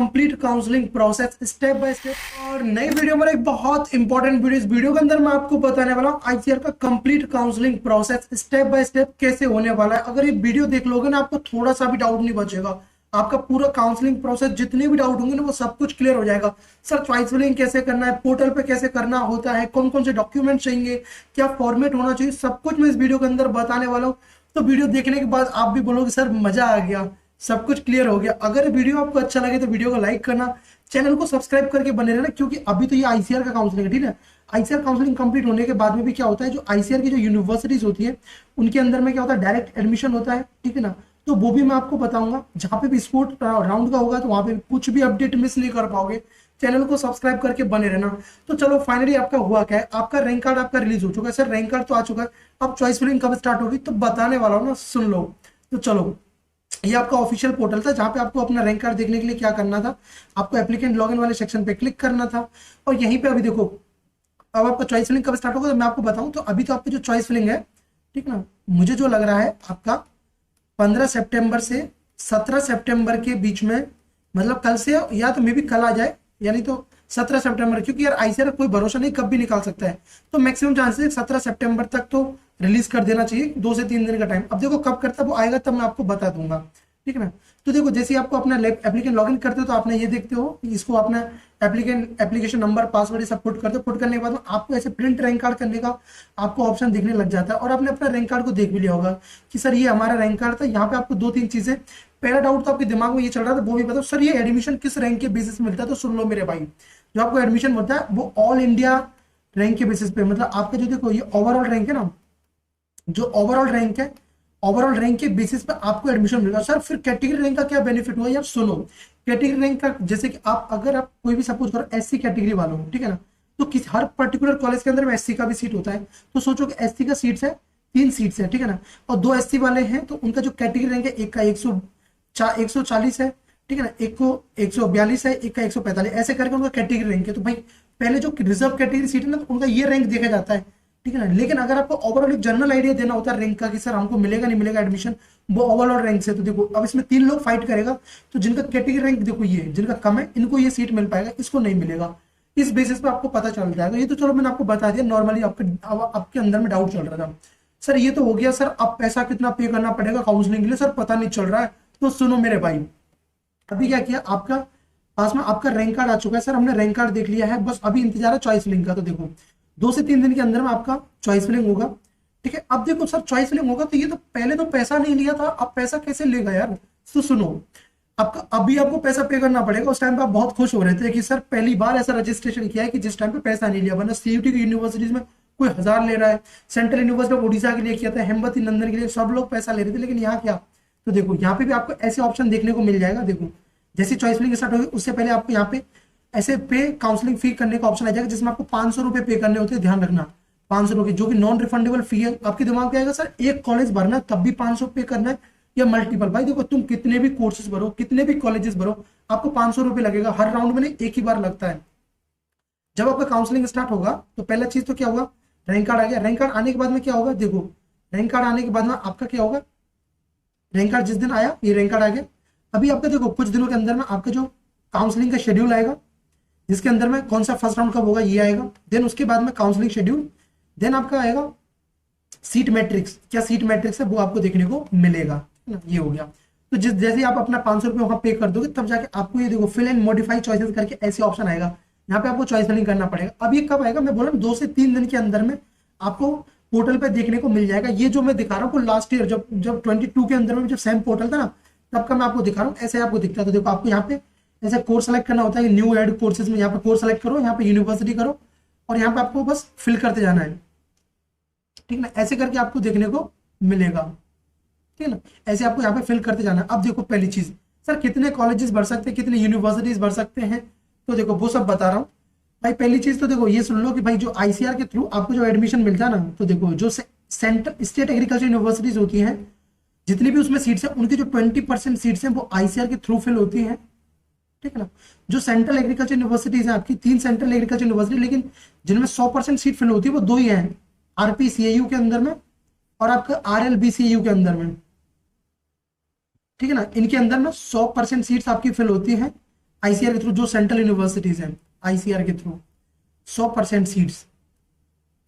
Complete counselling process step by step. और नई video में एक बहुत इंपॉर्टेंट वीडियो, इस वीडियो के अंदर मैं आपको बताने वाला हूँ आईसीआर का complete counselling process step by step कैसे होने वाला है। अगर ये वीडियो देख लोगे ना, आपको थोड़ा सा भी डाउट नहीं बचेगा। आपका पूरा काउंसलिंग प्रोसेस जितने भी डाउट होंगे ना, वो सब कुछ क्लियर हो जाएगा। सर चॉइस फिलिंग कैसे करना है, पोर्टल पे कैसे करना होता है, कौन कौन से डॉक्यूमेंट चाहिए, क्या फॉर्मेट होना चाहिए, सब कुछ मैं इस वीडियो के अंदर बताने वाला हूँ। तो वीडियो देखने के बाद आप भी बोलोगे सर मजा आ गया, सब कुछ क्लियर हो गया। अगर वीडियो आपको अच्छा लगे तो वीडियो को लाइक करना, चैनल को सब्सक्राइब करके बने रहना, क्योंकि अभी तो ये आईसीआर का काउंसलिंग है, ठीक है। आईसीआर काउंसलिंग कंप्लीट होने के बाद में भी क्या होता है, जो आईसीआर की जो यूनिवर्सिटीज होती है उनके अंदर में क्या होता है, डायरेक्ट एडमिशन होता है, ठीक है ना। तो वो भी मैं आपको बताऊंगा। जहां पे भी स्पोर्ट राउंड का होगा तो वहां पे कुछ भी अपडेट मिस नहीं कर पाओगे। चैनल को सब्सक्राइब करके बने रहना। तो चलो फाइनली आपका हुआ क्या है, आपका रैंक कार्ड आपका रिलीज हो चुका है। सर रैंक कार्ड तो आ चुका है, अब चॉइस फिलिंग कब स्टार्ट होगी तो बताने वाला हूँ ना, सुन लो। तो चलो, ये आपका ऑफिशियल पोर्टल था जहां पे आपको अपना रैंक कार्ड देखने के लिए क्या करना था, आपको एप्लीकेंट लॉगिन वाले सेक्शन पे क्लिक करना था। और यहीं पे अभी देखो, अब आपका चॉइस फिलिंग कब स्टार्ट होगा तो मैं आपको बताऊं। तो अभी तो आपका जो चॉइस फिलिंग है, ठीक ना, मुझे जो लग रहा है आपका 15 सितंबर से 17 सितंबर के बीच में, मतलब कल से, या तो मे भी कल आ जाए, यानी तो 17 सितंबर, क्योंकि यार आईसीआर का कोई भरोसा नहीं, कब भी निकाल सकता है। तो मैक्सिमम चांसेस 17 सितंबर तक तो रिलीज कर देना चाहिए, 2 से 3 दिन का टाइम। अब देखो कब करता है वो आएगा तब मैं आपको बता दूंगा, ठीक है ना। तो देखो जैसे ही आपको अपना एप्लीकेशन लॉगिन करते हो तो आपने ये देखते हो, इसको अपना एप्लीकेशन नंबर पासवर्ड ये सब पुट करते हो। पुट करने के बाद आपको ऐसे प्रिंट रैंक कार्ड करने का आपको ऑप्शन दिखने लग जाता है। और आपने अपना रैंक कार्ड को देख भी लिया होगा कि सर ये हमारा रैंक कार्ड था। यहाँ पे आपको 2-3 चीजें, पहला डाउट तो आपके दिमाग में ये चल रहा था, वो भी बताओ सर ये एडमिशन किस रैंक के बेसिस मिलता है। तो सुन लो मेरे भाई, जो आपको एडमिशन मिलता है वो ऑल इंडिया रैंक के बेसिस पे, मतलब आपका जो देखो ये ओवरऑल रैंक है ना, जो ओवरऑल रैंक है, ओवरऑल रैंक के बेसिस पे आपको एडमिशन मिलेगा। सर फिर कैटेगरी रैंक का क्या बेनिफिट हुआ यार, सुनो। कैटेगरी रैंक का जैसे कि आप अगर आप कोई भी सपोज करो एससी कैटेगरी वालों, ठीक है ना, तो किस हर पर्टिकुलर कॉलेज के अंदर में एससी का भी सीट होता है। तो सोचो कि एससी का सीट्स है 3 सीट्स है, ठीक है ना, और 2 एससी वाले हैं तो उनका जो कैटेगरी रैंक है, एक का 140 है, ठीक है ना, एक को 142 है, एक का 145, ऐसे करके उनका कैटेगरी रैंक है। तो भाई पहले जो रिजर्व कैटेगरी सीट है ना, तो उनका ये रैंक देखा जाता है, ठीक है ना। लेकिन अगर आपको ओवरऑल एक जनरल आइडिया देना होता है रैंक का कि सर हमको मिलेगा नहीं मिलेगा एडमिशन, वो ओवरऑल रैंक से, तो देखो अब इसमें 3 लोग फाइट करेगा। तो जिनका कैटेगरी रैंक देखो ये जिनका कम है, इनको ये सीट मिल पाएगा, इसको नहीं मिलेगा। इस बेसिस पे आपको पता चल जाएगा। ये तो चलो मैंने आपको बता दिया, नॉर्मली आपके अंदर में डाउट चल रहा था सर ये तो हो गया, सर अब पैसा कितना पे करना पड़ेगा काउंसलिंग के लिए, सर पता नहीं चल रहा है। तो सुनो मेरे भाई, अभी क्या किया, आपका पास में आपका रैंक कार्ड आ चुका है। सर हमने रैंक कार्ड देख लिया है, बस अभी इंतजार है चॉइस फिलिंग का। तो देखो 2 से 3 दिन के अंदर में आपका चॉइस फिलिंग होगा, ठीक है। अब देखो सर चॉइस फिलिंग होगा तो ये तो पहले तो पैसा नहीं लिया था, अब पैसा कैसे लेगा यार। तो सुनो, आपका अभी आपको पैसा पे करना पड़ेगा। उस टाइम पे आप बहुत खुश हो रहे थे कि सर पहली बार ऐसा रजिस्ट्रेशन किया है कि जिस टाइम पे पैसा नहीं लिया, वरना सीयूटी की यूनिवर्सिटीज में कोई 1000 ले रहा है, सेंट्रल यूनिवर्सिटी ऑफ उड़ीसा के लिए किया था, हेमवती नंदन के लिए सब लोग पैसा ले रहे थे। लेकिन यहाँ क्या, तो देखो यहाँ पे भी आपको ऐसे ऑप्शन देखने को मिल जाएगा। देखो जैसे चॉइस फिलिंग स्टार्ट होगी उससे पहले आपको यहाँ पे ऐसे पे काउंसलिंग फी करने का ऑप्शन आ जाएगा, जिसमें आपको 500 रुपए पे करने होते हैं, ध्यान रखना 500 रुपए, जो कि नॉन रिफंडेबल फी है। आपके दिमाग में आएगा सर एक कॉलेज भरना है तब भी 500 पे करना है या मल्टीपल। भाई देखो तुम कितने भी कोर्सेज भरो, कितने भी कॉलेजेस भरो, आपको 500 रुपए लगेगा हर राउंड में, नहीं एक ही बार लगता है। जब आपका काउंसलिंग स्टार्ट होगा तो पहला चीज तो क्या होगा, रैंक कार्ड आ गया। रैंक कार्ड आने के बाद में क्या होगा, देखो रैंक कार्ड आने के बाद में आपका क्या होगा, रैंक कार्ड जिस दिन आया, ये रैंक कार्ड आ गया। अभी आपका देखो कुछ दिनों के अंदर में आपका जो काउंसलिंग का शेड्यूल आएगा, जिसके अंदर में कौन सा फर्स्ट राउंड कब होगा ये आएगा। देन उसके बाद में काउंसलिंग शेड्यूल, देन आपका आएगा सीट मैट्रिक्स। क्या सीट मैट्रिक्स है वो आपको देखने को मिलेगा, ये हो गया। तो जैसे आप अपना 500 रुपये वहां पे कर दोगे तब जाके आपको ये देखो फिल एंड मॉडिफाई चॉइसेस करके ऐसे ऑप्शन आएगा, यहाँ पे आपको चॉइस फिलिंग करना पड़ेगा। अब ये कब आएगा, मैं बोल रहा हूँ 2 से 3 दिन के अंदर में आपको पोर्टल पे देखने को मिल जाएगा। ये जो मैं दिखा रहा हूँ लास्ट ईयर जब 22 के अंदर में जब सेम पोर्टल था ना, तब का मैं आपको दिखा रहा हूँ, ऐसे आपको दिखता है। तो देखो आपको यहाँ पे ऐसे कोर्स सेलेक्ट करना होता है, न्यू एड कोर्सेज में यहाँ पे कोर्स सेलेक्ट करो, यहाँ पे यूनिवर्सिटी करो और यहाँ पे आपको बस फिल करते जाना है, ठीक ना। ऐसे करके आपको देखने को मिलेगा, ठीक है ना, ऐसे आपको यहाँ पे फिल करते जाना है। अब देखो पहली चीज, सर कितने कॉलेजेस भर सकते हैं, कितने यूनिवर्सिटीज भर सकते हैं, तो देखो वो सब बता रहा हूँ भाई। पहली चीज तो देखो ये सुन लो कि भाई जो आईसीआर के थ्रू आपको जो एडमिशन मिलता है ना, तो देखो जो सेंट्रल स्टेट एग्रीकल्चर यूनिवर्सिटीज होती हैं, जितनी भी उसमें सीट्स हैं, उनकी जो 20% सीट्स हैं वो आईसीआर के थ्रू फिल होती हैं, ठीक है ना। जो सेंट्रल एग्रीकल्चर यूनिवर्सिटीज हैं आपकी 3 सेंट्रल एग्रीकल्चर यूनिवर्सिटी, लेकिन जिनमें 100% सीट फिल होती है वो 2 ही हैं, आरपीसीएयू के अंदर में और आपका आरएलबीसीयू के अंदर में, ठीक है ना। इनके अंदर में 100% सीट्स आपकी फिल होती हैं, आईसीआर के थ्रू, जो सेंट्रल यूनिवर्सिटीज हैं आईसीआर के थ्रू 100% सीट्स,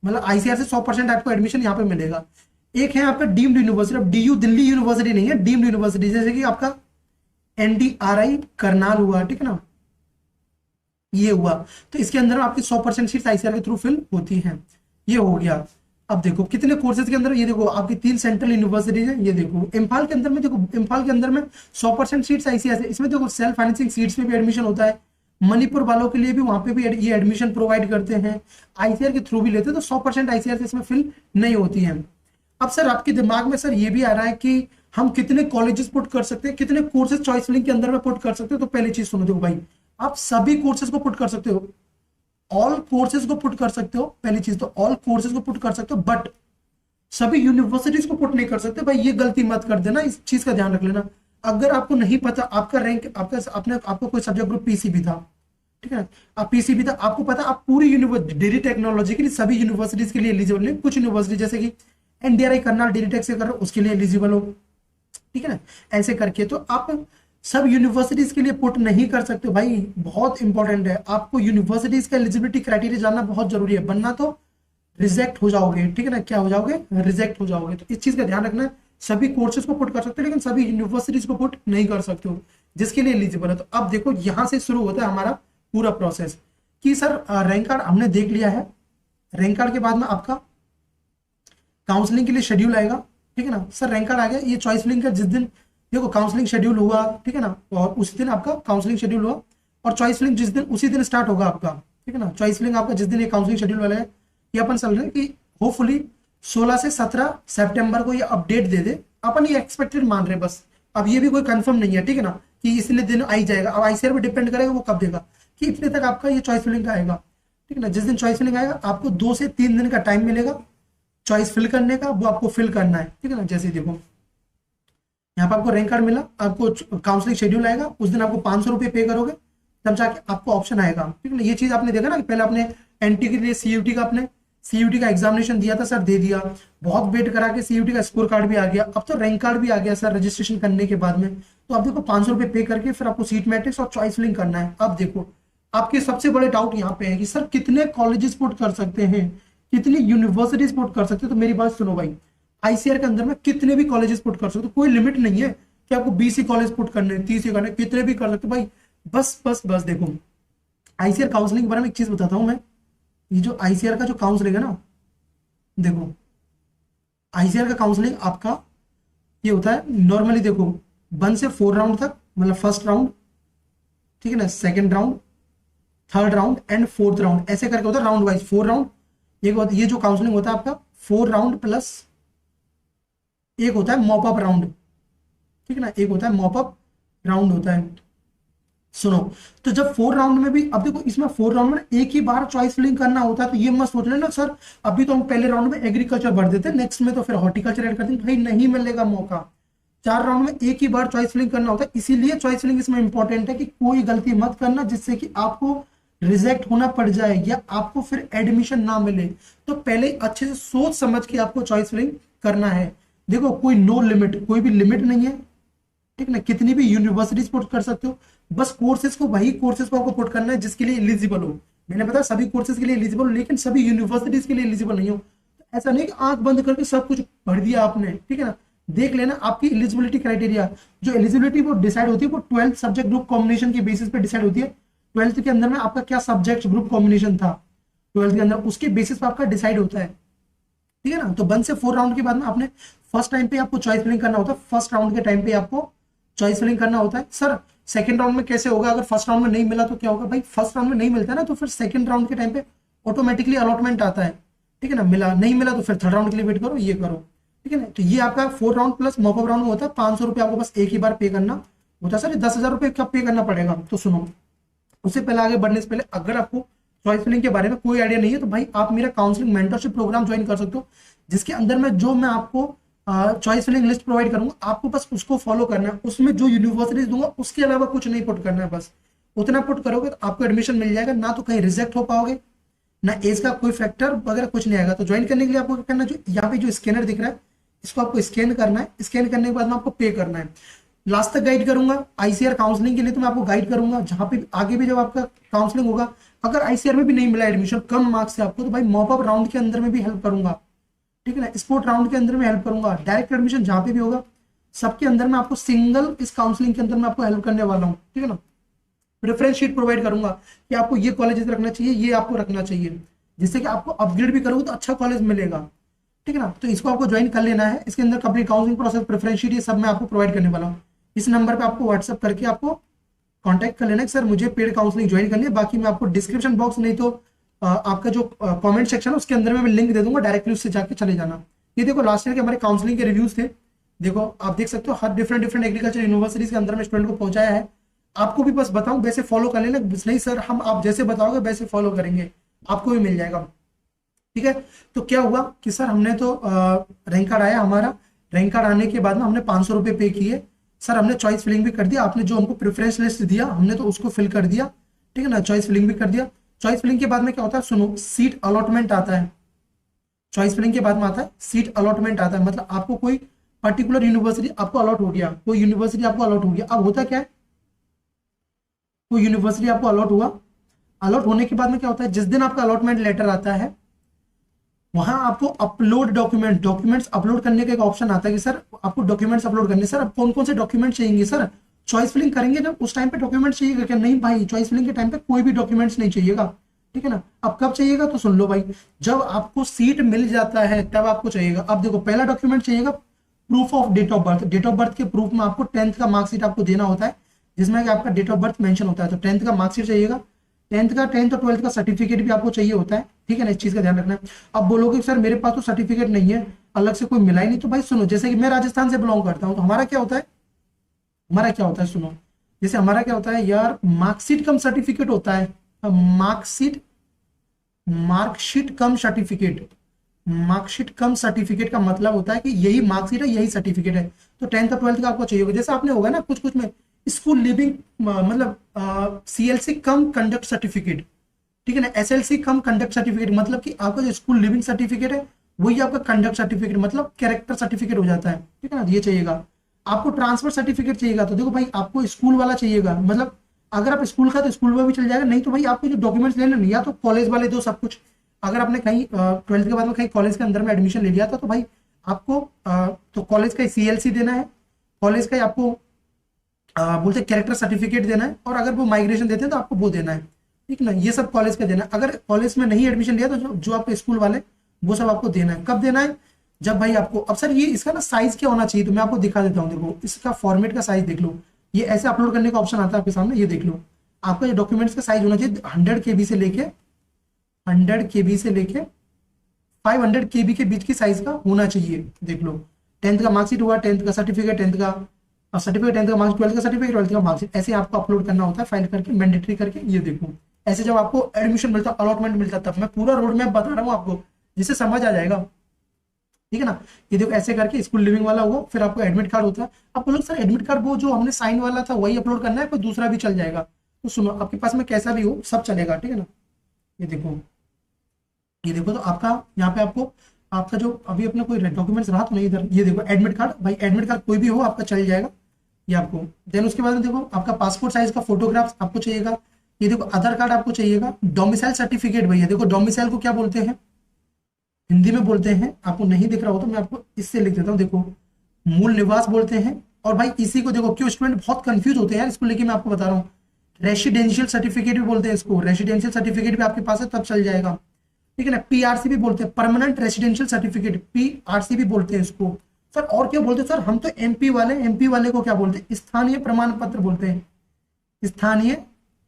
मतलब आईसीआर से 100% आपको एडमिशन यहाँ पे मिलेगा। एक है आपका डीम्ड यूनिवर्सिटी, अब डीयू दिल्ली यूनिवर्सिटी नहीं है, डीम्ड यूनिवर्सिटी, जैसे कि आपका एनडीआरआई करनाल हुआ, ठीक है ना, ये हुआ, तो इसके अंदर आपकी 100% सीट्स आईसीआर के थ्रू फिल होती हैं। ये हो गया। अब देखो कितने कोर्सेज के अंदर, ये देखो आपकी 3 सेंट्रल यूनिवर्सिटीज है, ये देखो इम्फाल के अंदर में, देखो इम्फाल के अंदर में 100% सीट्स आईसीआर है, इसमें देखो सेल्फ फाइनेंसिंग सीट्स में भी एडमिशन होता है। मणिपुर वालों के लिए भी वहां पे भी ये एडमिशन प्रोवाइड करते हैं, आईसीआर के थ्रू भी लेते हैं, तो 100% आईसीआर से इसमें फिल नहीं होती है। अब सर आपके दिमाग में सर ये भी आ रहा है कि हम कितने कॉलेजेस पुट कर सकते हैं, कितने कोर्सेज चॉइस लिंक के अंदर में पुट कर सकते हो, तो पहली चीज सुनो, देखो भाई आप सभी कोर्सेज को पुट कर सकते हो, ऑल कोर्सेज को पुट कर सकते हो, पहली चीज तो ऑल कोर्सेज को पुट कर सकते हो, बट सभी यूनिवर्सिटीज को पुट नहीं कर सकते। भाई ये गलती मत कर देना, इस चीज का ध्यान रख लेना। अगर आपको नहीं पता आपका रैंक, आपको कोई सब्जेक्ट ग्रुप पीसीबी था, ठीक है, आप पीसीबी था, आपको पता आप पूरी यूनिवर्सिटी डेरी टेक्नोलॉजी के लिए सभी यूनिवर्सिटीज के लिए एलिजिबल नहीं, कुछ यूनिवर्सिटी जैसे कि एनडीआरआई करनाल डेरी टेक से कर रहे हो उसके लिए एलिजिबल हो, ठीक है ना, ऐसे करके तो आप सब यूनिवर्सिटीज के लिए पुट नहीं कर सकते हो। भाई बहुत इंपॉर्टेंट है, आपको यूनिवर्सिटीज का एलिजिबिलिटी क्राइटेरिया जानना बहुत जरूरी है, वरना तो रिजेक्ट हो जाओगे, ठीक है ना, क्या हो जाओगे, रिजेक्ट हो जाओगे। तो इस चीज का ध्यान रखना है, सभी कोर्सेज को पुट कर सकते हो लेकिन सभी यूनिवर्सिटीज को पुट नहीं कर सकते हो जिसके लिए एलिजिबल है। तो अब देखो यहां से शुरू होता है हमारा पूरा प्रोसेस कि सर रैंक कार्ड हमने देख लिया है, रैंक कार्ड के बाद में आपका काउंसलिंग के लिए शेड्यूल आएगा, ठीक है ना, सर रैंक कार्ड आ गया, ये चॉइस लिंक का जिस दिन देखो काउंसलिंग शेड्यूल हुआ, ठीक है ना, और उस दिन आपका काउंसलिंग शेड्यूल हुआ, और चॉइस लिंक जिस दिन उसी दिन स्टार्ट होगा आपका, ठीक है ना, चॉइस लिंक आपका जिस दिन ये काउंसलिंग शेड्यूल वाला है, ये अपन चल रहे हैं कि होपफुली 16 से 17 सितंबर को ये अपडेट दे दे, अपन ये एक्सपेक्टेड मान रहे हैं बस, अब ये भी कोई कंफर्म नहीं है, ठीक है ना, कि इसलिए दिन आई जाएगा, अब आईसीआर पे डिपेंड करेगा वो कब देगा, कि इतने तक आपका ये चॉइस फिलिंग आएगा, ठीक है ना, जिस दिन चॉइस फिलिंग आएगा आपको 2 से 3 दिन का टाइम मिलेगा चॉइस फिल करने का, वो आपको फिल करना है, ठीक है ना। जैसे देखो यहाँ पर आपको रैंक कार्ड मिला, आपको काउंसलिंग शेड्यूल आएगा, उस दिन आपको 500 रुपये पे करोगे, तब जाके आपको ऑप्शन आएगा, ठीक है ना। ये चीज आपने देखा ना कि पहले आपने एनटी के लिए सीयूटी का आपने सीयूटी का एग्जामिनेशन दिया था, सर दे दिया, बहुत वेट करा के सीयूटी का स्कोर कार्ड भी आ गया, अब तो रैंक कार्ड भी आ गया सर रजिस्ट्रेशन करने के बाद में, तो आप देखो 500 रुपये पे करके फिर आपको सीट मैट्रिक्स और चॉइस फिलिंग करना है। अब देखो आपके सबसे बड़े डाउट यहाँ पे है कि सर कितने कॉलेजेस पुट कर सकते हैं, कितनी यूनिवर्सिटीज पुट कर सकते हैं, तो मेरी बात सुनो भाई, आईसीआर के अंदर में कितने भी कॉलेजेस पुट कर सकते हो, कोई लिमिट नहीं है कि आपको 20 कॉलेज पुट करने, 30 करने, कितने भी कर सकते हो भाई, बस बस बस। देखो आईसीआर काउंसलिंग के बारे में एक चीज बताता हूं मैं, ये जो आईसीआर का जो काउंसलिंग है ना, देखो आईसीआर का काउंसलिंग आपका ये होता है नॉर्मली, देखो 1 से 4 राउंड तक, मतलब फर्स्ट राउंड, ठीक है ना, second round, third round and fourth round, ऐसे करके होता है राउंड वाइज 4 राउंड। ये जो काउंसलिंग होता है आपका 4 राउंड प्लस एक होता है मॉप अप राउंड, ठीक है ना, एक होता है मॉप अप राउंड होता है। सुनो, तो जब 4 राउंड में भी, अब देखो इसमें 4 राउंड में एक ही बार चॉइस फिलिंग करना होता है, तो ये मत सोच लेना सर अभी तो हम पहले राउंड में एग्रीकल्चर भर देते, नेक्स्ट में तो फिर हॉर्टिकल्चर ऐड कर देंगे, भाई नहीं मिलेगा मौका। 4 राउंड में एक ही बार चॉइस फिलिंग करना होता है, इसीलिए चॉइस फिलिंग इसमें इंपॉर्टेंट है कि कोई गलती मत करना जिससे कि आपको रिजेक्ट होना पड़ जाए या आपको फिर एडमिशन ना मिले। तो पहले अच्छे से सोच समझ के आपको चॉइस फिलिंग करना है। देखो कोई नो लिमिट, कोई भी लिमिट नहीं है, ठीक ना, कितनी भी यूनिवर्सिटीज पुट कर सकते हो, बस कोर्सेज को, वही कोर्सेज को आपको पुट करना है जिसके लिए एलिजिबल हो। मैंने बताया सभी कोर्सेज के लिए एलिजिबल हो, लेकिन सभी यूनिवर्सिटीज के लिए एलिजिबल नहीं हो। तो ऐसा नहीं कि आंख बंद करके सब कुछ भर दिया आपने, ठीक है ना, देख लेना आपकी एलिजिबिलिटी क्राइटेरिया, जो एलिजिबिलिटी वो डिसाइड होती है वो 12th सब्जेक्ट ग्रुप कॉम्बिनेशन के बेसिस पे डिसाइड होती है। 12th के अंदर में आपका क्या सब्जेक्ट ग्रुप कॉम्बिनेशन था 12th के अंदर, उसके बेसिस पे आपका डिसाइड होता है, ठीक है ना। तो 1 से 4 राउंड के बाद में आपने फर्स्ट टाइम पे आपको चॉइस फिलिंग करना होता है, फर्स्ट राउंड के टाइम पे आपको चॉइस फिलिंग करना होता है। सर सेकंड राउंड में कैसे होगा, अगर फर्स्ट राउंड में नहीं मिला तो क्या होगा, भाई फर्स्ट राउंड में नहीं मिलता ना तो फिर सेकंड राउंड के टाइम पे ऑटोमेटिकली अलॉटमेंट आता है, ठीक है ना, मिला नहीं मिला तो फिर थर्ड राउंड के लिए वेट करो, ये करो, ठीक है ना। तो ये आपका 4 राउंड प्लस मॉपअप राउंड में होता है। 500 रुपये आपको बस एक ही बार पे करना होता है। सर 10,000 रुपये कब पे करना पड़ेगा, तो सुनो, उससे पहले आगे बढ़ने से पहले अगर आपको चॉइस फिलिंग के बारे में कोई आइडिया नहीं है तो भाई आप मेरा काउंसलिंग मेंटरशिप प्रोग्राम ज्वाइन कर सकते हो, जिसके अंदर में जो मैं आपको चॉइस फिलिंग लिस्ट प्रोवाइड करूंगा, आपको बस उसको फॉलो करना है, उसमें जो यूनिवर्सिटीज दूंगा उसके अलावा कुछ नहीं पुट करना है, बस उतना पुट करोगे तो आपको एडमिशन मिल जाएगा, ना तो कहीं रिजेक्ट हो पाओगे, ना एज का कोई फैक्टर वगैरह कुछ नहीं आएगा। तो ज्वाइन करने के लिए आपको क्या करना है, जो यहाँ पे जो स्कैनर दिख रहा है इसको आपको स्कैन करना है, स्कैन करने के बाद में आपको पे करना है। लास्ट तक गाइड करूंगा। आईसीआर काउंसलिंग के लिए तो मैं आपको गाइड करूंगा, जहां पे आगे भी जब आपका काउंसलिंग होगा, अगर आईसीआर में भी नहीं मिला एडमिशन कम मार्क्स से आपको, तो भाई मॉप अप राउंड के अंदर में भी हेल्प करूंगा, ठीक है ना, स्पोर्ट राउंड के अंदर में हेल्प करूंगा, डायरेक्ट एडमिशन जहां पे भी होगा सबके अंदर में आपको सिंगल इस काउंसलिंग के अंदर में आपको हेल्प करने वाला हूँ, ठीक है ना। रेफरेंस शीट प्रोवाइड करूंगा कि आपको ये कॉलेजेस रखना चाहिए, ये आपको रखना चाहिए, जिससे कि आपको अपग्रेड भी करोगे तो अच्छा कॉलेज मिलेगा, ठीक है ना। तो इसको आपको ज्वाइन कर लेना है। इसके अंदर complete counselling process, preference sheet, ये सब मैं आपको प्रोवाइड करने वाला हूँ। इस नंबर पे आपको व्हाट्सअप करके आपको कांटेक्ट कर लेना है, सर मुझे पेड काउंसलिंग ज्वाइन करनी है। बाकी मैं आपको डिस्क्रिप्शन बॉक्स नहीं तो आपका जो कमेंट सेक्शन है उसके अंदर में मैं लिंक दे दूंगा, डायरेक्टली उससे जाके चले जाना। ये देखो लास्ट ईयर के हमारे काउंसलिंग के रिव्यूज थे, देखो आप देख सकते हो हर डिफरेंट एग्रीकल्चर यूनिवर्सिटीज के अंदर में स्टूडेंट को पहुंचाया है। आपको भी बस बताऊं वैसे फॉलो कर लेना, नहीं सर हम आप जैसे बताओगे वैसे फॉलो करेंगे, आपको भी मिल जाएगा, ठीक है। तो क्या हुआ कि सर हमने तो रैंक कार्ड आया हमारा, रैंक कार्ड आने के बाद में हमने 500 रुपये पे किए, सर हमने चॉइस फिलिंग भी कर दिया, आपने जो हमको प्रेफरेंस लिस्ट दिया हमने तो उसको फिल कर दिया, ठीक है ना, चॉइस फिलिंग भी कर दिया। चॉइस फिलिंग के बाद में क्या होता है, सुनो, सीट अलॉटमेंट आता है। चॉइस फिलिंग के बाद में आता है सीट अलॉटमेंट आता है, मतलब आपको कोई पर्टिकुलर यूनिवर्सिटी आपको अलॉट हो गया, कोई यूनिवर्सिटी आपको अलॉट हो गया। अब होता क्या है, कोई यूनिवर्सिटी आपको अलॉट हुआ, अलॉट होने के बाद में क्या होता है, जिस दिन आपका अलॉटमेंट लेटर आता है वहां आपको अपलोड डॉक्यूमेंट्स अपलोड करने का एक ऑप्शन आता है कि सर आपको डॉक्यूमेंट्स अपलोड करने, सर अब कौन कौन से डॉक्यूमेंट चाहिए, सर चॉइस फिलिंग करेंगे जब उस टाइम पे डॉक्यूमेंट चाहिएगा क्या, नहीं भाई चॉइस फिलिंग के टाइम पे कोई भी डॉक्यूमेंट्स नहीं चाहिएगा, ठीक है ना। अब कब चाहिएगा तो सुन लो भाई, जब आपको सीट मिल जाता है तब आपको चाहिएगा। अब देखो पहला डॉक्यूमेंट चाहिएगा proof of date of birth, date of birth के प्रूफ में आपको 10th का मार्कशीट आपको देना होता है, जिसमें कि आपका डेट ऑफ बर्थ मेंशन होता है। तो 10th का मार्कशीट चाहिएगा, 10th और 12th का सर्टिफिकेट भी आपको चाहिए होता है, ठीक है ना, इस चीज का ध्यान रखना है। अब बोलोगे सर मेरे पास तो सर्टिफिकेट नहीं है, अलग से कोई मिला ही नहीं, तो भाई सुनो, जैसे कि मैं राजस्थान से बिलोंग करता हूँ तो हमारा क्या होता है, सुनो, जैसे हमारा क्या होता है यार, मार्कशीट कम सर्टिफिकेट होता है, मार्कशीट कम सर्टिफिकेट, मार्कशीट कम सर्टिफिकेट का मतलब होता है कि यही मार्कशीट है, यही सर्टिफिकेट है। तो 10th और 12th का आपको चाहिए होगा, जैसे आपने होगा ना कुछ में स्कूल लिविंग मतलब सीएलसी कम कंडक्ट सर्टिफिकेट, ठीक है ना, एसएलसी कम कंडक्ट सर्टिफिकेट, मतलब कि आपका जो स्कूल लिविंग सर्टिफिकेट है वही आपका कंडक्ट सर्टिफिकेट मतलब कैरेक्टर सर्टिफिकेट हो जाता है, ठीक है ना, ये चाहिएगा। आपको ट्रांसफर सर्टिफिकेट चाहिएगा, तो देखो भाई आपको स्कूल वाला चाहिएगा, मतलब अगर आप स्कूल का तो स्कूल में भी चल जाएगा, नहीं तो भाई आपको जो डॉक्यूमेंट्स लेना नहीं, या तो कॉलेज वाले दो सब कुछ। अगर आपने कहीं 12th के बाद में कहीं कॉलेज के अंदर में एडमिशन ले लिया था तो भाई आपको तो कॉलेज का सीएलसी देना है, कॉलेज का आपको बोलते कैरेक्टर सर्टिफिकेट देना है, और अगर वो माइग्रेशन देते हैं तो आपको वो देना है, ठीक ना, ये सब कॉलेज का देना है। अगर कॉलेज में नहीं एडमिशन लिया तो जो आपके स्कूल वाले वो सब आपको देना है। कब देना है, जब भाई आपको, अब सर ये इसका ना साइज क्या होना चाहिए, तो मैं आपको दिखा देता हूँ, देखो इसका फॉर्मेट का साइज देख लो, ये ऐसे अपलोड करने का ऑप्शन आता है आपके सामने, ये देख लो, आपका ये डॉक्यूमेंट्स का साइज होना चाहिए 100 KB से लेके 500 KB के बीच की साइज का होना चाहिए, देख लो। 10th का मार्कशीट हुआ, 10th का सर्टिफिकेट, 10th का सर्टिफिकेट, 10th का मार्क्स, 12th का सर्टिफिकेट, 12th का मार्क्स, ऐसे आपको अपलोड करना होता है फाइल करके, मैंडेटरी करके। ये देखो ऐसे जब आपको एडमिशन मिलता, अलॉटमेंट मिलता, तब मैं पूरा रोड मैप बता रहा हूँ आपको, जिससे समझ आ जाएगा, ठीक है ना। ये देखो ऐसे करके स्कूल लिविंग वाला हुआ, फिर आपको एडमिट कार्ड होता है। आप बोलो सर एडमिट कार्ड वो जो हमने साइन वाला था वही अपलोड करना है, कोई दूसरा भी चल जाएगा, तो सुनो आपके पास में कैसा भी हो सब चलेगा, ठीक है ना। ये देखो तो आपका यहाँ पे आपको आपका जो अभी अपना कोई डॉक्यूमेंट्स रहा तो नहीं इधर, ये देखो एडमिट कार्ड, भाई एडमिट कार्ड कोई भी हो आपका चल जाएगा ये आपको। देन उसके बाद में देखो आपका पासपोर्ट साइज का फोटोग्राफ आपको चाहिएगा, ये देखो आधार कार्ड आपको चाहिएगा, डोमिसाइल सर्टिफिकेट, भैया देखो डोमिसाइल को क्या बोलते हैं, हिंदी में बोलते हैं, आपको नहीं दिख रहा हो तो मैं आपको इससे लिख देता हूँ, देखो मूल निवास बोलते हैं। और भाई इसी को देखो, क्यों स्टूडेंट बहुत कंफ्यूज होते हैं यार इसको लेके, मैं आपको बता रहा हूँ, रेसिडेंशियल सर्टिफिकेट भी बोलते हैं इसको, रेसिडेंशियल सर्टिफिकेट भी आपके पास है तब चल जाएगा, ठीक है ना। पीआरसी भी बोलते हैं, परमानेंट रेसिडेंशियल सर्टिफिकेट, पीआरसी भी बोलते हैं इसको। सर और क्या बोलते हैं सर, हम तो एमपी वाले को क्या बोलते हैं, स्थानीय प्रमाण पत्र बोलते हैं, स्थानीय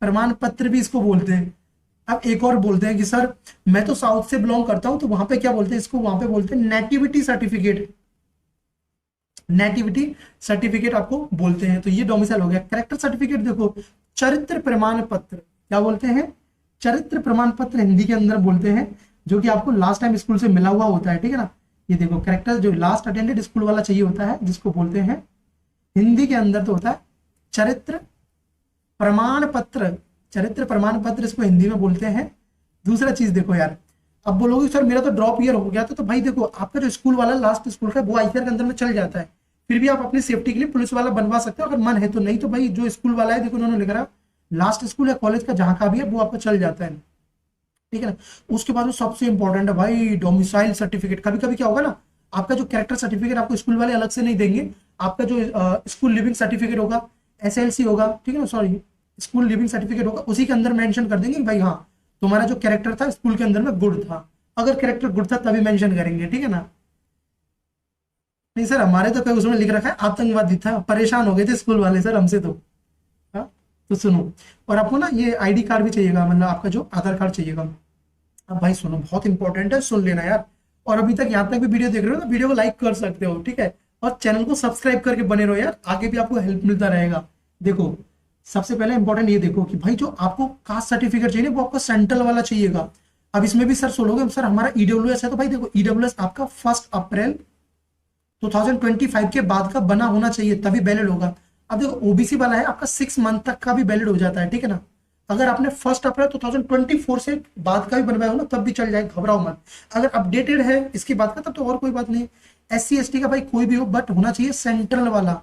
प्रमाण पत्र भी इसको बोलते हैं। अब एक और बोलते हैं कि सर मैं तो साउथ से बिलोंग करता हूं, तो वहां पे क्या बोलते हैं इसको, वहां पे बोलते हैं नेटिविटी सर्टिफिकेट, नेटिविटी सर्टिफिकेट आपको बोलते हैं। तो ये डोमिसाइल हो गया। कैरेक्टर सर्टिफिकेट देखो, चरित्र प्रमाण पत्र क्या बोलते हैं, चरित्र प्रमाण पत्र हिंदी के अंदर बोलते हैं, जो कि आपको लास्ट टाइम स्कूल से मिला हुआ होता है, ठीक है ना। ये देखो कैरेक्टर जो लास्ट अटेंडेड स्कूल वाला चाहिए होता है, जिसको बोलते हैं हिंदी के अंदर तो होता है चरित्र प्रमाण पत्र, चरित्र प्रमाण पत्र इसको हिंदी में बोलते हैं। दूसरा चीज देखो यार, अब बोलोगे सर मेरा तो ड्रॉप ईयर हो गया था, तो भाई देखो आपका जो स्कूल वाला लास्ट स्कूल का वो आईसीआर के अंदर में चल जाता है, फिर भी आप अपनी सेफ्टी के लिए पुलिस वाला बनवा सकते हो अगर मन है तो, नहीं तो भाई जो स्कूल वाला है देखो उन्होंने लिखा रहा लास्ट स्कूल या कॉलेज का जहां का भी है वो आपको चल जाता है, ठीक है ना। उसके बाद में सबसे इंपॉर्टेंट है भाई डोमिसाइल सर्टिफिकेट। कभी कभी क्या होगा ना, आपका जो कैरेक्टर सर्टिफिकेट आपको स्कूल वाले अलग से नहीं देंगे, आपका जो स्कूल लिविंग सर्टिफिकेट होगा, एसएलसी होगा, ठीक है ना, सॉरी स्कूल लिविंग सर्टिफिकेट होगा, उसी के अंदर मेंशन कर देंगे भाई हाँ तुम्हारा जो कैरेक्टर था स्कूल के अंदर में गुड था। अगर कैरेक्टर गुड था तभी मेंशन करेंगे, ठीक है ना। नहीं सर हमारे तो कहीं उसमें लिख रखा है आतंकवादी था, परेशान हो गए थे स्कूल वाले सर हमसे तो। हाँ तो सुनो, और आपको ना ये आईडी कार्ड भी चाहिएगा, मतलब आपका जो आधार कार्ड चाहिएगा। अब भाई सुनो बहुत इंपॉर्टेंट है, सुन लेना यार। और अभी तक यहाँ तक भी वीडियो देख रहे हो तो वीडियो को लाइक कर सकते हो, ठीक है, और चैनल को सब्सक्राइब करके बने रहो यार, आगे भी आपको हेल्प मिलता रहेगा। देखो सबसे पहले इंपॉर्टेंट ये देखो कि भाई जो आपको कास्ट सर्टिफिकेट चाहिए वो आपको सेंट्रल वाला चाहिएगा। अब इसमें भी सर सोलोगे सर हमारा ईडब्ल्यूएस है, तो भाई देखो ईडब्ल्यूएस आपका 1 अप्रैल 2025 के बाद का बना होना चाहिए तभी वैलिड होगा। अब देखो ओबीसी वाला है आपका 6 मंथ तक का भी वैलिड हो जाता है, ठीक है ना। अगर आपने 1 अप्रैल 2024 से बाद का भी बनवाया हो ना तब भी चल जाए, घबराओ मत। अगर अपडेटेड है इसके बाद का तब तो और कोई बात नहीं। एससी एसटी का भाई कोई भी हो बट होना चाहिए सेंट्रल वाला,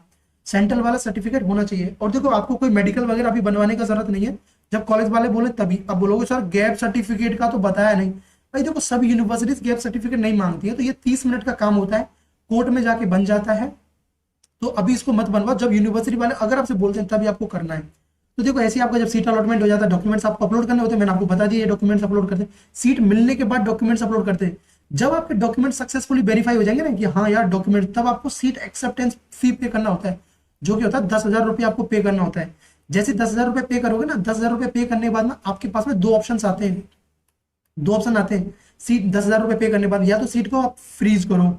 सेंट्रल वाला सर्टिफिकेट होना चाहिए। और देखो आपको कोई मेडिकल वगैरह अभी बनवाने का जरूरत नहीं है, जब कॉलेज वाले बोले तभी। अब बोलोगे सर गैप सर्टिफिकेट का तो बताया नहीं, भाई देखो सब यूनिवर्सिटीज गैप सर्टिफिकेट नहीं मांगती है, तो ये 30 मिनट का काम होता है, कोर्ट में जाके बन जाता है। तो अभी इसको मत बनवाओ, जब यूनिवर्सिटी वाले अगर आपसे बोलते हैं तभी आपको करना है। तो देखो ऐसे ही आपका जब सीट अलॉटमेंट हो जाता है डॉक्यूमेंट्स आपको अपलोड करने होते हैं, मैंने आपको बता दिया डॉक्यूमेंट्स अपलोड करते हैं। सीट मिलने के बाद डॉक्यूमेंट्स अपलोड करते हैं, जब आपके डॉक्यूमेंट सक्सेसफुली वेरीफाई हो जाएंगे ना कि हाँ यार डॉक्यूमेंट, तब आपको सीट एक्सेप्टेंस फी पे करना होता है, जो कि होता है 10,000 रुपये आपको पे करना होता है। जैसे 10,000 रुपये पे करोगे ना, 10,000 रुपये पे करने के बाद ना आपके पास में 2 ऑप्शन आते हैं, 2 ऑप्शन आते हैं सीट 10,000 रुपये पे करने के बाद, या तो सीट को आप फ्रीज करो,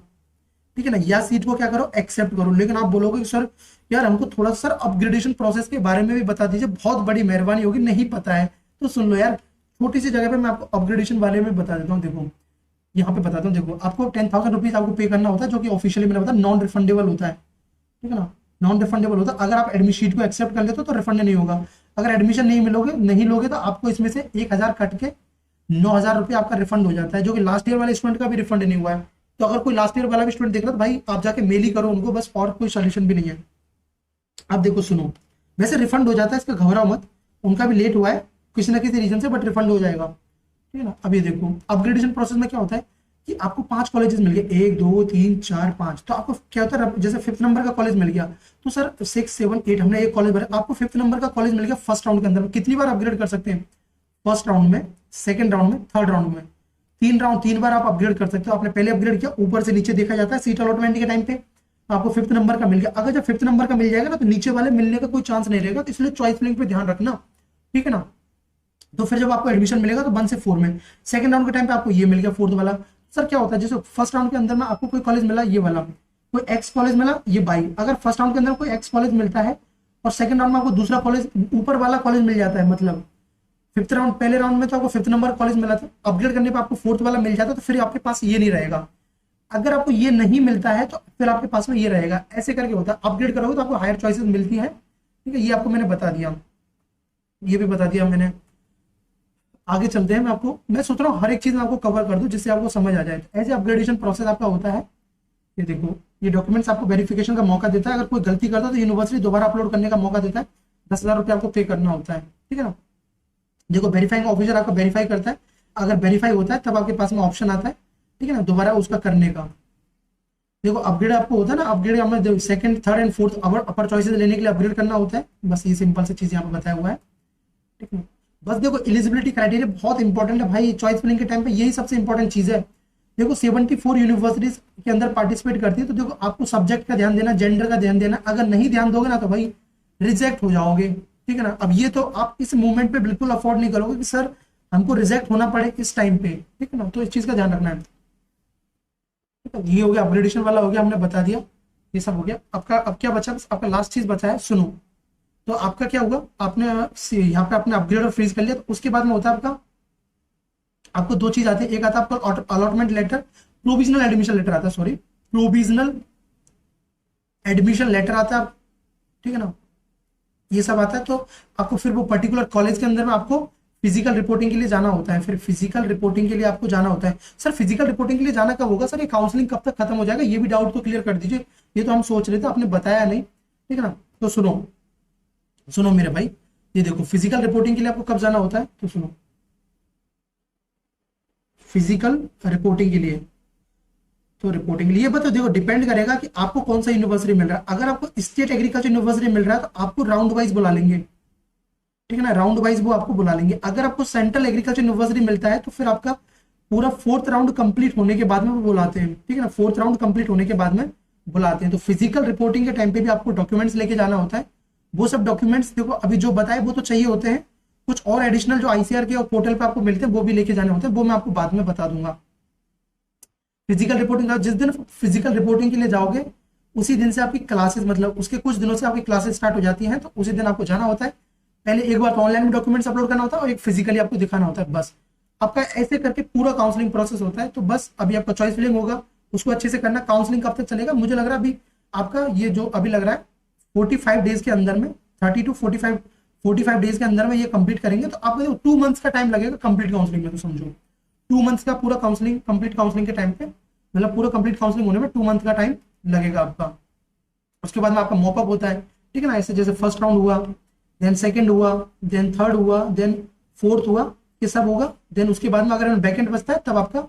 ठीक है ना, या सीट को क्या करो एक्सेप्ट करो। लेकिन आप बोलोगे सर यार हमको थोड़ा सर अपग्रेडेशन प्रोसेस के बारे में भी बता दीजिए, बहुत बड़ी मेहरबानी होगी, नहीं पता है तो सुन लो यार, छोटी सी जगह पे मैं आपको अपग्रेडेशन बारे में बता देता हूँ। देखो यहाँ पे बताता हूँ, देखो आपको 10,000 रुपीज आपको पे करना होता है, जो कि ऑफिशियली मैंने बताया नॉन रिफंडेबल होता है, ठीक है ना, नॉन रिफंडेबल होता है। अगर आप एडमिशन शीट को एक्सेप्ट कर लेते हो तो रिफंड नहीं होगा, अगर एडमिशन नहीं लोगे तो आपको इसमें से 1,000 कट के 9,000 रुपये आपका रिफंड हो जाता है, जो कि लास्ट ईयर वाले स्टूडेंट का भी रिफंड नहीं हुआ है। तो अगर कोई लास्ट ईयर वाला भी स्टूडेंट देख रहा है तो भाई आप जाके मेल ही करो उनको बस, और कोई सोल्यूशन भी नहीं है। अब देखो सुनो, वैसे रिफंड हो जाता है, इसका घबराओ मत, उनका भी लेट हुआ है किसी ना किसी रीजन से, बट रिफंड हो जाएगा, ठीक है ना। अब ये देखो अपग्रेडेशन प्रोसेस में क्या होता है कि आपको 5 कॉलेजेस मिल गए, 1 2 3 4 5, तो आपको क्या होता है जैसे 5th नंबर का कॉलेज मिल गया तो सर 6 7 8 हमने एक कॉलेज भरा, आपको 5th नंबर का कॉलेज मिल गया फर्स्ट राउंड के अंदर। कितनी बार अपग्रेड कर सकते हैं? फर्स्ट राउंड में, सेकंड राउंड में, थर्ड राउंड में, 3 बार आप अपग्रेड कर सकते हो। आपने पहले अपग्रेड किया, ऊपर से नीचे देखा जाता है सीट अलॉटमेंट के टाइम पे, आपको 5th नंबर का मिल गया। अगर जब 5th नंबर का मिल जाएगा ना तो नीचे वाले मिलने का कोई चांस नहीं रहेगा, तो इसलिए चॉइस लिंक पे ध्यान रखना, ठीक है ना। तो फिर जब आपको एडमिशन मिलेगा तो 1 से 4 में, सेकंड राउंड के टाइम पे आपको ये मिल गया 4th वाला। सर क्या होता है जैसे फर्स्ट राउंड के अंदर में आपको कोई कॉलेज मिला ये वाला, कोई एक्स कॉलेज मिला ये 22, अगर फर्स्ट राउंड के अंदर कोई एक्स कॉलेज मिलता है और सेकंड राउंड में आपको दूसरा कॉलेज ऊपर वाला कॉलेज मिल जाता है, मतलब 5th राउंड, पहले राउंड में तो आपको 5th नंबर कॉलेज मिला था, अपग्रेड करने पर आपको 4th वाला मिल जाता है, तो फिर आपके पास ये नहीं रहेगा। अगर आपको ये नहीं मिलता है तो फिर आपके पास में ये रहेगा, ऐसे करके होता है। अपग्रेड करोगे तो आपको हायर चॉइसेस मिलती है, ठीक है, ये आपको मैंने बता दिया, ये भी बता दिया मैंने। आगे चलते हैं, मैं सोच रहा हूँ हर एक चीज मैं आपको कवर कर दूं जिससे आपको समझ आ जाए। ऐसे अपग्रेडेशन प्रोसेस आपका होता है। ये देखो ये डॉक्यूमेंट्स आपको वेरिफिकेशन का मौका देता है, अगर कोई गलती करता है तो यूनिवर्सिटी दोबारा अपलोड करने का मौका देता है, 10,000 रुपये आपको पे करना होता है, ठीक है ना। देखो वेरीफाइंग ऑफिसर आपका वेरीफाई करता है, अगर वेरीफाई होता है तब आपके पास में ऑप्शन आता है, ठीक है ना, दोबारा उसका करने का। देखो अपग्रेड आपको होता है ना, अपग्रेड हमें second third and fourth upper choices लेने के लिए अपग्रेड करना होता है, बस ये सिंपल सी चीज यहाँ पे बताया हुआ है, ठीक है। बस देखो एलिजिबिलिटी क्राइटेरिया बहुत इंपॉर्टेंट है भाई, चॉइस फिलिंग के टाइम पे यही सबसे इंपॉर्टेंट चीज है। देखो 74 यूनिवर्सिटीज के अंदर पार्टिसिपेट करती है, तो देखो आपको सब्जेक्ट का ध्यान देना, जेंडर का ध्यान देना, अगर नहीं ध्यान दोगे ना तो भाई रिजेक्ट हो जाओगे, ठीक है ना। अब ये तो आप इस मूवमेंट पे बिल्कुल अफोर्ड नहीं करोगे कि सर हमको रिजेक्ट होना पड़े इस टाइम पे, ठीक है ना, तो इस चीज का ध्यान रखना है। ये हो गया अपग्रेडेशन वाला, हो गया, हमने बता दिया, ये सब हो गया। आपका अब क्या बचा, बस आपका लास्ट चीज बचा है, सुनो। तो आपका क्या होगा, आपने यहाँ पे आपने अपग्रेड और फ्रीज कर लिया, तो उसके बाद में होता है आपको 2 चीज आती है, एक आता है आपका allotment letter, provisional admission letter आता है, सॉरी प्रोविजनल एडमिशन लेटर आता है, ठीक है ना, ये सब आता है। तो आपको फिर वो पर्टिकुलर कॉलेज के अंदर में आपको फिजिकल रिपोर्टिंग के लिए जाना होता है, फिर फिजिकल रिपोर्टिंग के लिए आपको जाना होता है। सर फिजिकल रिपोर्टिंग के लिए जाना कब होगा सर, ये काउंसलिंग कब तक खत्म हो जाएगा, ये भी डाउट को क्लियर कर दीजिए। ये तो हम सोच रहे थे, आपने बताया नहीं, ठीक है ना। तो सुनो सुनो मेरे भाई, ये देखो फिजिकल रिपोर्टिंग के लिए आपको कब जाना होता है, तो सुनो, फिजिकल रिपोर्टिंग के लिए, तो रिपोर्टिंग के लिए बताओ, देखो डिपेंड करेगा कि आपको कौन सा यूनिवर्सिटी मिल रहा है। अगर आपको स्टेट एग्रीकल्चर यूनिवर्सिटी मिल रहा है तो आपको राउंड वाइज बुला लेंगे, ठीक है ना, राउंड वाइज वो आपको बुला लेंगे। अगर आपको सेंट्रल एग्रीकल्चर यूनिवर्सिटी मिलता है तो फिर आपका पूरा फोर्थ राउंड कंप्लीट होने के बाद में वो बुलाते हैं, ठीक है ना, फोर्थ राउंड कंप्लीट होने के बाद में बुलाते हैं। तो फिजिकल रिपोर्टिंग के टाइम पे भी आपको डॉक्यूमेंट्स लेके जाना होता है। वो सब डॉक्यूमेंट्स देखो अभी जो बताए वो तो चाहिए होते हैं, कुछ और एडिशनल जो आईसीआर के और पोर्टल पे आपको मिलते हैं वो भी लेके जाने होते हैं, वो मैं आपको बाद में बता दूंगा। फिजिकल रिपोर्टिंग जिस दिन फिजिकल रिपोर्टिंग के लिए जाओगे उसी दिन से आपकी क्लासेस, मतलब उसके कुछ दिनों से आपकी क्लासेस स्टार्ट हो जाती हैं, तो उसी दिन आपको जाना होता है। पहले एक बार ऑनलाइन में डॉक्यूमेंट्स अपलोड करना होता है और एक फिजिकली आपको दिखाना होता है, बस आपका ऐसे करके पूरा काउंसलिंग प्रोसेस होता है। तो बस अभी आपका चॉइस फिलिंग होगा, उसको अच्छे से करना। काउंसलिंग कब तक चलेगा, मुझे लग रहा है अभी आपका ये जो अभी लग रहा है 45 डेज के अंदर में, 30 to 45 डेज के अंदर में ये कंप्लीट करेंगे। तो आपको 2 मंथ्स का टाइम लगेगा कंप्लीट काउंसलिंग में, तो समझो 2 मंथ्स का पूरा काउंसलिंग, कंप्लीट काउंसलिंग के टाइम पे, मतलब पूरा कंप्लीट काउंसलिंग होने में 2 मंथ का टाइम लगेगा आपका। उसके बाद में आपका मॉपअप होता है, ठीक है ना, ऐसे जैसे फर्स्ट राउंड हुआ, देन सेकंड हुआ, देन थर्ड हुआ, देन फोर्थ हुआ, ये सब होगा। देन उसके बाद में अगर बैकेंड बचता है तब आपका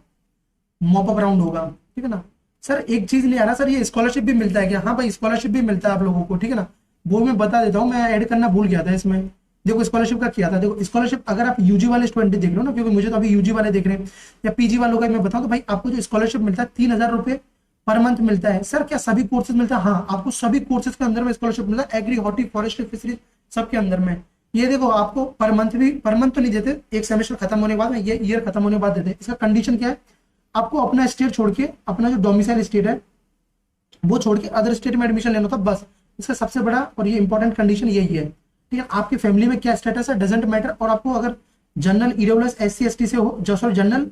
मॉपअप राउंड होगा, ठीक है ना। सर एक चीज नहीं आ रहा सर, ये स्कॉलरशिप भी मिलता है क्या? हाँ भाई स्कॉलरशिप भी मिलता है आप लोगों को, ठीक है ना, वो मैं बता देता हूँ, मैं ऐड करना भूल गया था इसमें। देखो स्कॉलरशिप का किया था, देखो स्कॉलरशिप अगर आप यूजी वाले स्टूडेंट देख रहे हो ना, क्योंकि मुझे तो अभी यूजी वाले देख रहे हैं, या पीजी वालों का मैं बताऊँ तो भाई आपको जो स्कॉलरशिप मिलता है 3,000 रुपए पर मंथ मिलता है। सर क्या सभी कोर्सेज मिलता है? हाँ आपको सभी कोर्सेज के अंदर में स्कॉलरशिप मिलता है, एग्री, हॉर्टी, फॉरेस्ट्री, फिशरीज सबके अंदर में। ये देखो आपको पर मंथ भी, पर मंथ तो नहीं देते, एक सेमेस्टर खत्म होने के बाद, ये ईयर खत्म होने के बाद देते। इसका कंडीशन क्या है, आपको अपना स्टेट छोड़ के, अपना जो डोमिसाइल स्टेट है वो छोड़ के अदर स्टेट में एडमिशन लेना था, बस। इसका सबसे बड़ा और ये इंपॉर्टेंट कंडीशन यही है, ठीक है। आपकी फैमिली में क्या स्टेटस है डजेंट मैटर, और आपको अगर जनरल, ईडब्ल्यूएस, एससी एसटी से हो, जो सॉरी जनरल,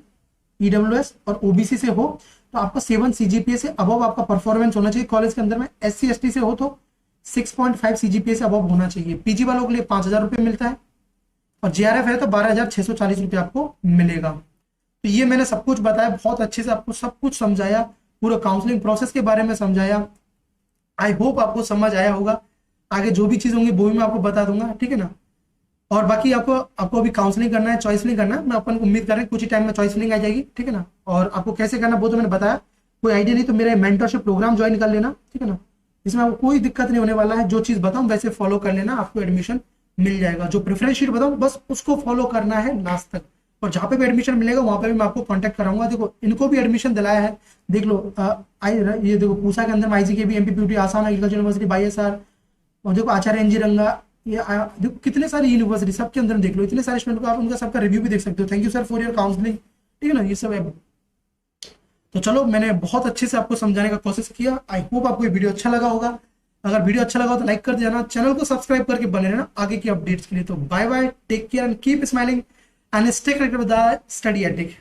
ईडब्ल्यूएस और ओबीसी से हो तो आपको 7 सीजीपीए से अबव आपका परफॉर्मेंस होना चाहिए कॉलेज के अंदर में। एससी एसटी से हो तो 6.5 सीजीपीए से अबव होना चाहिए। पीजी वालों के लिए 5,000 रुपये मिलता है, और जेआरएफ है तो 12,640 रुपये आपको मिलेगा। तो ये मैंने सब कुछ बताया, बहुत अच्छे से आपको सब कुछ समझाया, पूरा काउंसलिंग प्रोसेस के बारे में समझाया। आई होप आपको समझ आया होगा। आगे जो भी चीज होंगी वो भी मैं आपको बता दूंगा, ठीक है ना। और बाकी आपको अभी काउंसलिंग करना है, चॉइस फिलिंग करना है, मैं अपन उम्मीद कर रहा हूँ कुछ ही टाइम में चॉइस फिलिंग आ जाएगी, ठीक है ना। और आपको कैसे करना वो तो मैंने बताया, कोई आइडिया नहीं तो मेरे मेंटरशिप प्रोग्राम ज्वाइन कर लेना, ठीक है ना। इसमें आपको कोई दिक्कत नहीं होने वाला है, जो चीज बताऊं वैसे फॉलो कर लेना, आपको एडमिशन मिल जाएगा। जो प्रेफरेंस शीट बताऊं बस उसको फॉलो करना है लास्ट तक, और जहां पे भी एडमिशन मिलेगा वहां पे भी मैं आपको कांटेक्ट कराऊंगा। देखो इनको भी एडमिशन दिलाया है, देख लो, ये देखो पूसा के अंदर आईजी के भी, MPPT, Assam agriculture university, YSR, और देखो आचार्य एनजी रंगा, ये देखो कितने सारी यूनिवर्सिटी सबके अंदर देख लो, इतने सारे स्टूडेंट को आप उनका सबका रिव्यू भी देख सकते हो। Thank you sir for your counselling, ठीक है ना, ये सब है। तो चलो मैंने बहुत अच्छे से आपको समझाने का कोशिश किया। आई होप आपको ये वीडियो अच्छा लगा होगा। अगर वीडियो अच्छा लगा हो तो लाइक कर देना, चैनल को सब्सक्राइब करके बने रहना आगे की अपडेट्स के लिए। तो bye bye, take care and keep smiling and stay connected with the study ethic.